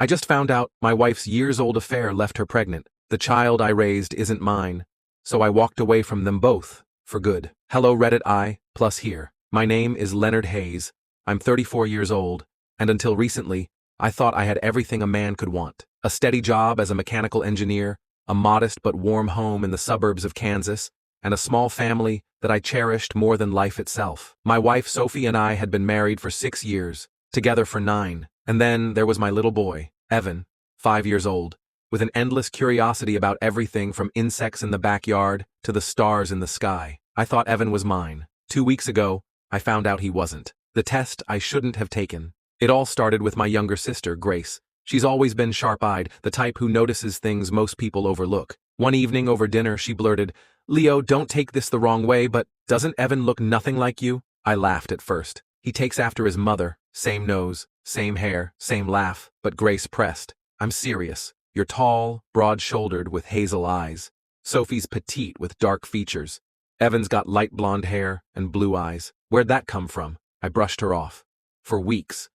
I just found out my wife's years-old affair left her pregnant. The child I raised isn't mine. So I walked away from them both, for good. Hello Reddit plus here. My name is Leonard Hayes. I'm 34 years old, and until recently, I thought I had everything a man could want. A steady job as a mechanical engineer, a modest but warm home in the suburbs of Kansas, and a small family that I cherished more than life itself. My wife Sophie and I had been married for 6 years, together for 9, and then there was my little boy, Evan, 5 years old, with an endless curiosity about everything from insects in the backyard to the stars in the sky. I thought Evan was mine. 2 weeks ago, I found out he wasn't. The test I shouldn't have taken. It all started with my younger sister, Grace. She's always been sharp-eyed, the type who notices things most people overlook. One evening over dinner, she blurted, "Leo, don't take this the wrong way, but doesn't Evan look nothing like you?" I laughed at first. He takes after his mother, same nose, same hair, same laugh, but Grace pressed. "I'm serious. You're tall, broad-shouldered with hazel eyes. Sophie's petite with dark features. Evan's got light blonde hair and blue eyes. Where'd that come from?" I brushed her off. For weeks.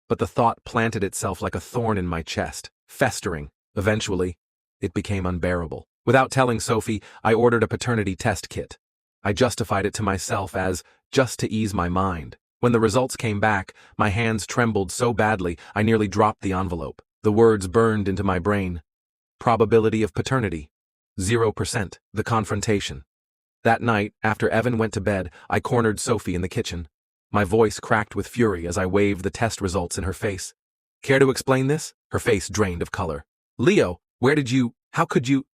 But the thought planted itself like a thorn in my chest, festering. Eventually, it became unbearable. Without telling Sophie, I ordered a paternity test kit. I justified it to myself as just to ease my mind. When the results came back, my hands trembled so badly I nearly dropped the envelope. The words burned into my brain. Probability of paternity. 0%. The confrontation. That night, after Evan went to bed, I cornered Sophie in the kitchen. My voice cracked with fury as I waved the test results in her face. "Care to explain this?" Her face drained of color. "Leo, how could you?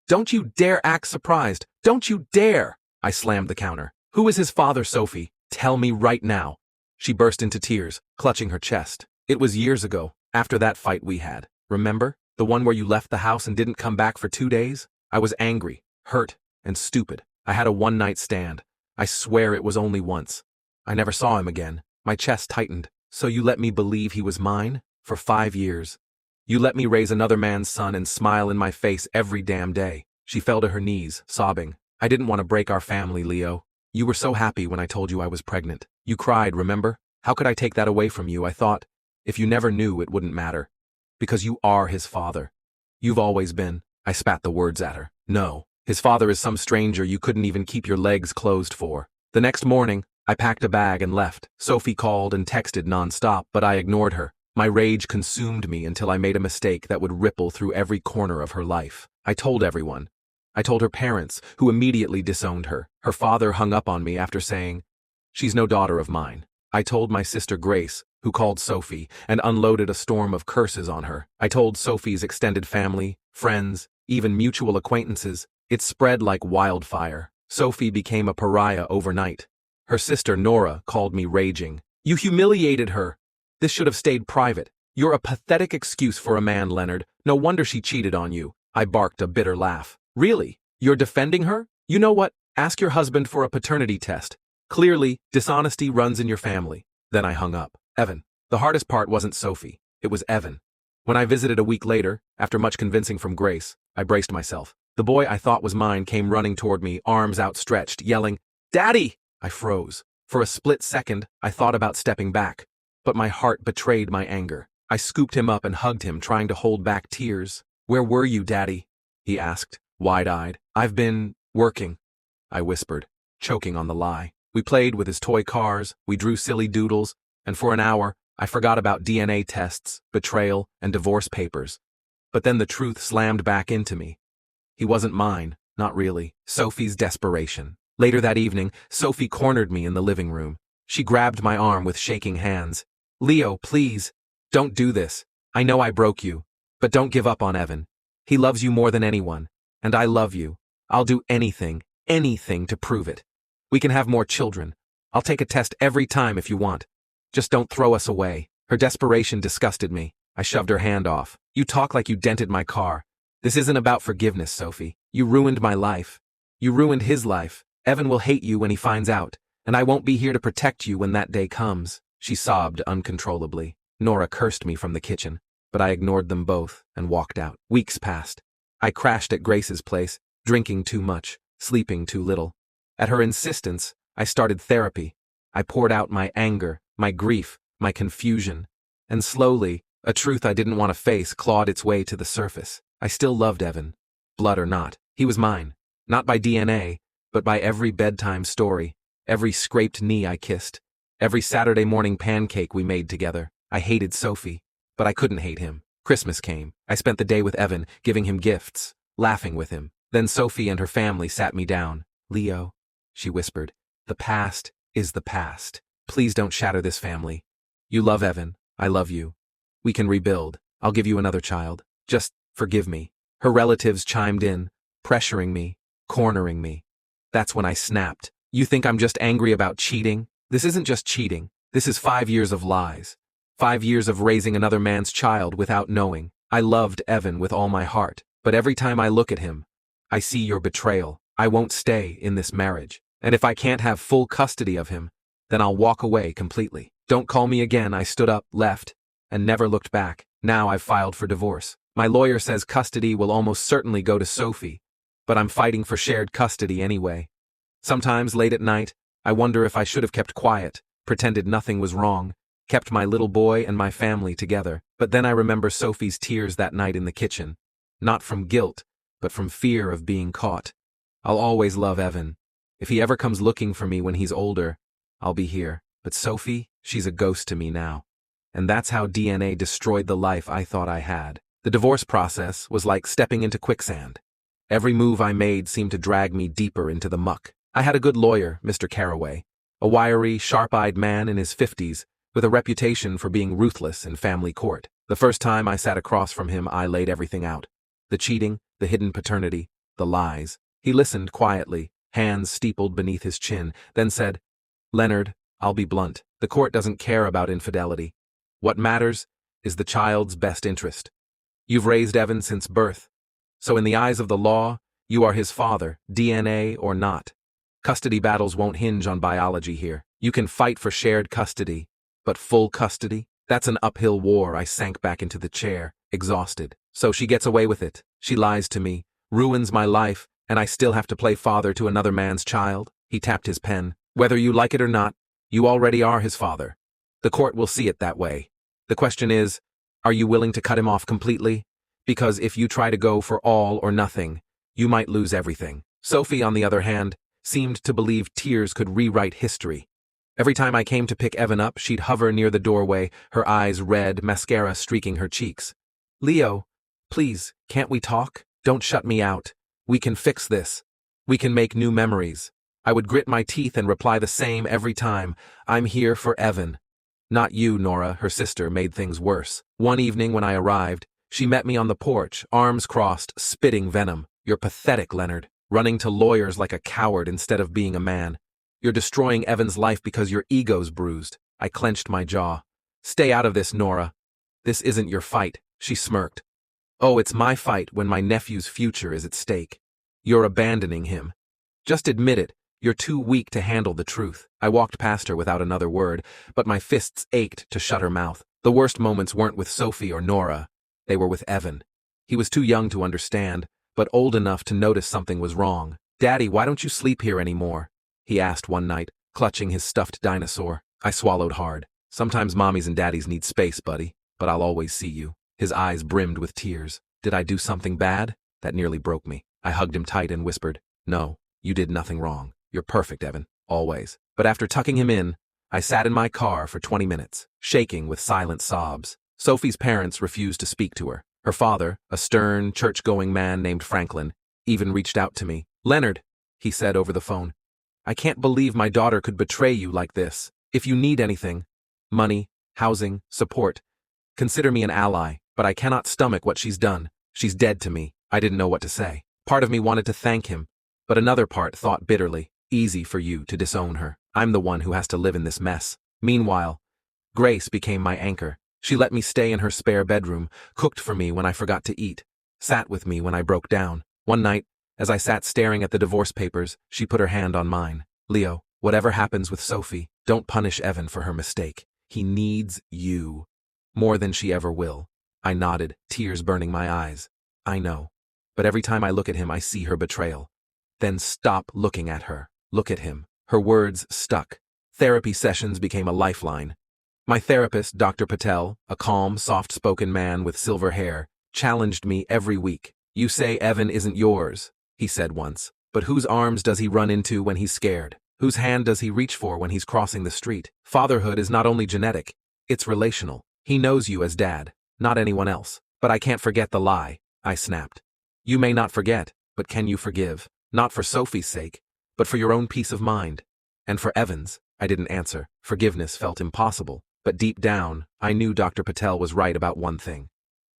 Don't you dare act surprised. Don't you dare!" I slammed the counter. "Who is his father, Sophie? Tell me right now." She burst into tears, clutching her chest. "It was years ago, after that fight we had. Remember? The one where you left the house and didn't come back for 2 days? I was angry, hurt, and stupid. I had a one-night stand. I swear it was only once. I never saw him again." My chest tightened. "So you let me believe he was mine? For 5 years. You let me raise another man's son and smile in my face every damn day." She fell to her knees, sobbing. "I didn't want to break our family, Leo. You were so happy when I told you I was pregnant. You cried, remember? How could I take that away from you? I thought, if you never knew, it wouldn't matter. Because you are his father. You've always been." I spat the words at her. "No. His father is some stranger you couldn't even keep your legs closed for." The next morning, I packed a bag and left. Sophie called and texted nonstop, but I ignored her. My rage consumed me until I made a mistake that would ripple through every corner of her life. I told everyone. I told her parents, who immediately disowned her. Her father hung up on me after saying, "She's no daughter of mine." I told my sister Grace, who called Sophie, and unloaded a storm of curses on her. I told Sophie's extended family, friends, even mutual acquaintances. It spread like wildfire. Sophie became a pariah overnight. Her sister Nora called me raging. "You humiliated her. This should have stayed private. You're a pathetic excuse for a man, Leonard. No wonder she cheated on you." I barked a bitter laugh. "Really? You're defending her? You know what? Ask your husband for a paternity test. Clearly, dishonesty runs in your family." Then I hung up. Evan. The hardest part wasn't Sophie. It was Evan. When I visited a week later, after much convincing from Grace, I braced myself. The boy I thought was mine came running toward me, arms outstretched, yelling, "Daddy!" I froze. For a split second, I thought about stepping back, but my heart betrayed my anger. I scooped him up and hugged him, trying to hold back tears. "Where were you, Daddy?" he asked, wide-eyed. "I've been working," I whispered, choking on the lie. We played with his toy cars, we drew silly doodles, and for an hour, I forgot about DNA tests, betrayal, and divorce papers. But then the truth slammed back into me. He wasn't mine, not really. Sophie's desperation. Later that evening, Sophie cornered me in the living room. She grabbed my arm with shaking hands. "Leo, please, don't do this. I know I broke you, but don't give up on Evan. He loves you more than anyone, and I love you. I'll do anything to prove it. We can have more children. I'll take a test every time if you want. Just don't throw us away." Her desperation disgusted me. I shoved her hand off. "You talk like you dented my car. This isn't about forgiveness, Sophie. You ruined my life. You ruined his life. Evan will hate you when he finds out, and I won't be here to protect you when that day comes." She sobbed uncontrollably. Nora cursed me from the kitchen, but I ignored them both and walked out. Weeks passed. I crashed at Grace's place, drinking too much, sleeping too little. At her insistence, I started therapy. I poured out my anger, my grief, my confusion, and slowly, A truth I didn't want to face clawed its way to the surface. I still loved Evan. Blood or not, he was mine. Not by DNA, but by every bedtime story, every scraped knee I kissed, every Saturday morning pancake we made together. I hated Sophie, but I couldn't hate him. Christmas came. I spent the day with Evan, giving him gifts, laughing with him. Then Sophie and her family sat me down. "Leo," she whispered, "the past is the past. Please don't shatter this family. You love Evan. I love you. We can rebuild. I'll give you another child. Just forgive me." Her relatives chimed in, pressuring me, cornering me. That's when I snapped. "You think I'm just angry about cheating? This isn't just cheating. This is 5 years of lies. 5 years of raising another man's child without knowing. I loved Evan with all my heart, but every time I look at him, I see your betrayal. I won't stay in this marriage. And if I can't have full custody of him, then I'll walk away completely. Don't call me again." I stood up, left, and never looked back. Now I've filed for divorce. My lawyer says custody will almost certainly go to Sophie, but I'm fighting for shared custody anyway. Sometimes, late at night, I wonder if I should have kept quiet, pretended nothing was wrong, kept my little boy and my family together. But then I remember Sophie's tears that night in the kitchen. Not from guilt, but from fear of being caught. I'll always love Evan. If he ever comes looking for me when he's older, I'll be here. But Sophie, she's a ghost to me now. And that's how DNA destroyed the life I thought I had. The divorce process was like stepping into quicksand. Every move I made seemed to drag me deeper into the muck. I had a good lawyer, Mr. Carraway, a wiry, sharp-eyed man in his 50s, with a reputation for being ruthless in family court. The first time I sat across from him, I laid everything out. The cheating, the hidden paternity, the lies. He listened quietly, hands steepled beneath his chin, then said, "Leonard, I'll be blunt. The court doesn't care about infidelity. What matters is the child's best interest. You've raised Evan since birth, so in the eyes of the law, you are his father, DNA or not. Custody battles won't hinge on biology here. You can fight for shared custody, but full custody? That's an uphill war." I sank back into the chair, exhausted. So she gets away with it. She lies to me, ruins my life, and I still have to play father to another man's child? He tapped his pen. "Whether you like it or not, you already are his father. The court will see it that way. The question is, are you willing to cut him off completely? Because if you try to go for all or nothing, you might lose everything." Sophie, on the other hand, seemed to believe tears could rewrite history. Every time I came to pick Evan up, she'd hover near the doorway, her eyes red, mascara streaking her cheeks. "Leo, please, can't we talk? Don't shut me out. We can fix this. We can make new memories." I would grit my teeth and reply the same every time. "I'm here for Evan." "Not you, Nora," her sister made things worse. One evening when I arrived, she met me on the porch, arms crossed, spitting venom. "You're pathetic, Leonard. Running to lawyers like a coward instead of being a man. You're destroying Evan's life because your ego's bruised." I clenched my jaw. "Stay out of this, Nora. This isn't your fight," she smirked. "Oh, it's my fight when my nephew's future is at stake. You're abandoning him. Just admit it. You're too weak to handle the truth." I walked past her without another word, but my fists ached to shut her mouth. The worst moments weren't with Sophie or Nora. They were with Evan. He was too young to understand, but old enough to notice something was wrong. "Daddy, why don't you sleep here anymore?" he asked one night, clutching his stuffed dinosaur. I swallowed hard. "Sometimes mommies and daddies need space, buddy, but I'll always see you." His eyes brimmed with tears. Did I do something bad? That nearly broke me. I hugged him tight and whispered, "No, you did nothing wrong. You're perfect, Evan, always." But after tucking him in, I sat in my car for 20 minutes, shaking with silent sobs. Sophie's parents refused to speak to her. Her father, a stern, church-going man named Franklin, even reached out to me. "Leonard," he said over the phone, "I can't believe my daughter could betray you like this. If you need anything, money, housing, support, consider me an ally, but I cannot stomach what she's done. She's dead to me." I didn't know what to say. Part of me wanted to thank him, but another part thought bitterly, "Easy for you to disown her. I'm the one who has to live in this mess." Meanwhile, Grace became my anchor. She let me stay in her spare bedroom, cooked for me when I forgot to eat, sat with me when I broke down. One night, as I sat staring at the divorce papers, she put her hand on mine. "Leo, whatever happens with Sophie, don't punish Evan for her mistake. He needs you more than she ever will." I nodded, tears burning my eyes. "I know. But every time I look at him, I see her betrayal." "Then stop looking at her. Look at him." Her words stuck. Therapy sessions became a lifeline. My therapist, Dr. Patel, a calm, soft-spoken man with silver hair, challenged me every week. "You say Evan isn't yours," he said once. "But whose arms does he run into when he's scared? Whose hand does he reach for when he's crossing the street? Fatherhood is not only genetic, it's relational. He knows you as dad, not anyone else." "But I can't forget the lie," I snapped. "You may not forget, but can you forgive? Not for Sophie's sake, but for your own peace of mind. And for Evan's." I didn't answer. Forgiveness felt impossible. But deep down, I knew Dr. Patel was right about one thing.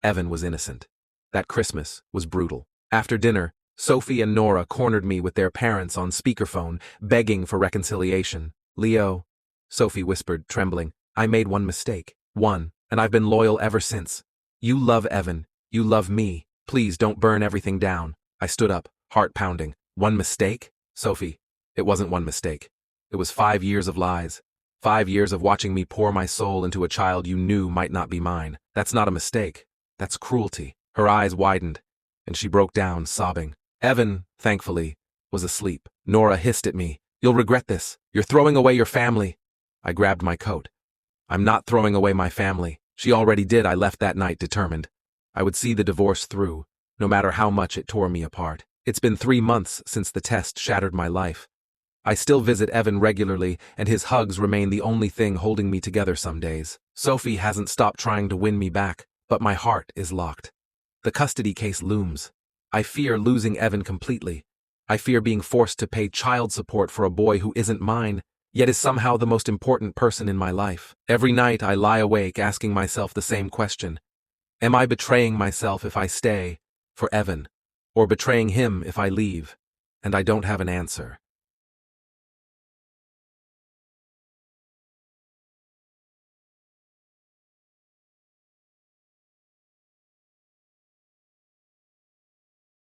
Evan was innocent. That Christmas was brutal. After dinner, Sophie and Nora cornered me with their parents on speakerphone, begging for reconciliation. "Leo," Sophie whispered, trembling, "I made one mistake. One, and I've been loyal ever since. You love Evan. You love me. Please don't burn everything down." I stood up, heart pounding. "One mistake?" "Sophie, it wasn't one mistake. It was 5 years of lies. 5 years of watching me pour my soul into a child you knew might not be mine. That's not a mistake. That's cruelty." Her eyes widened, and she broke down, sobbing. Evan, thankfully, was asleep. Nora hissed at me. "You'll regret this. You're throwing away your family." I grabbed my coat. "I'm not throwing away my family. She already did." I left that night determined. I would see the divorce through, no matter how much it tore me apart. It's been 3 months since the test shattered my life. I still visit Evan regularly, and his hugs remain the only thing holding me together some days. Sophie hasn't stopped trying to win me back, but my heart is locked. The custody case looms. I fear losing Evan completely. I fear being forced to pay child support for a boy who isn't mine, yet is somehow the most important person in my life. Every night I lie awake asking myself the same question. Am I betraying myself if I stay, for Evan, or betraying him if I leave? And I don't have an answer.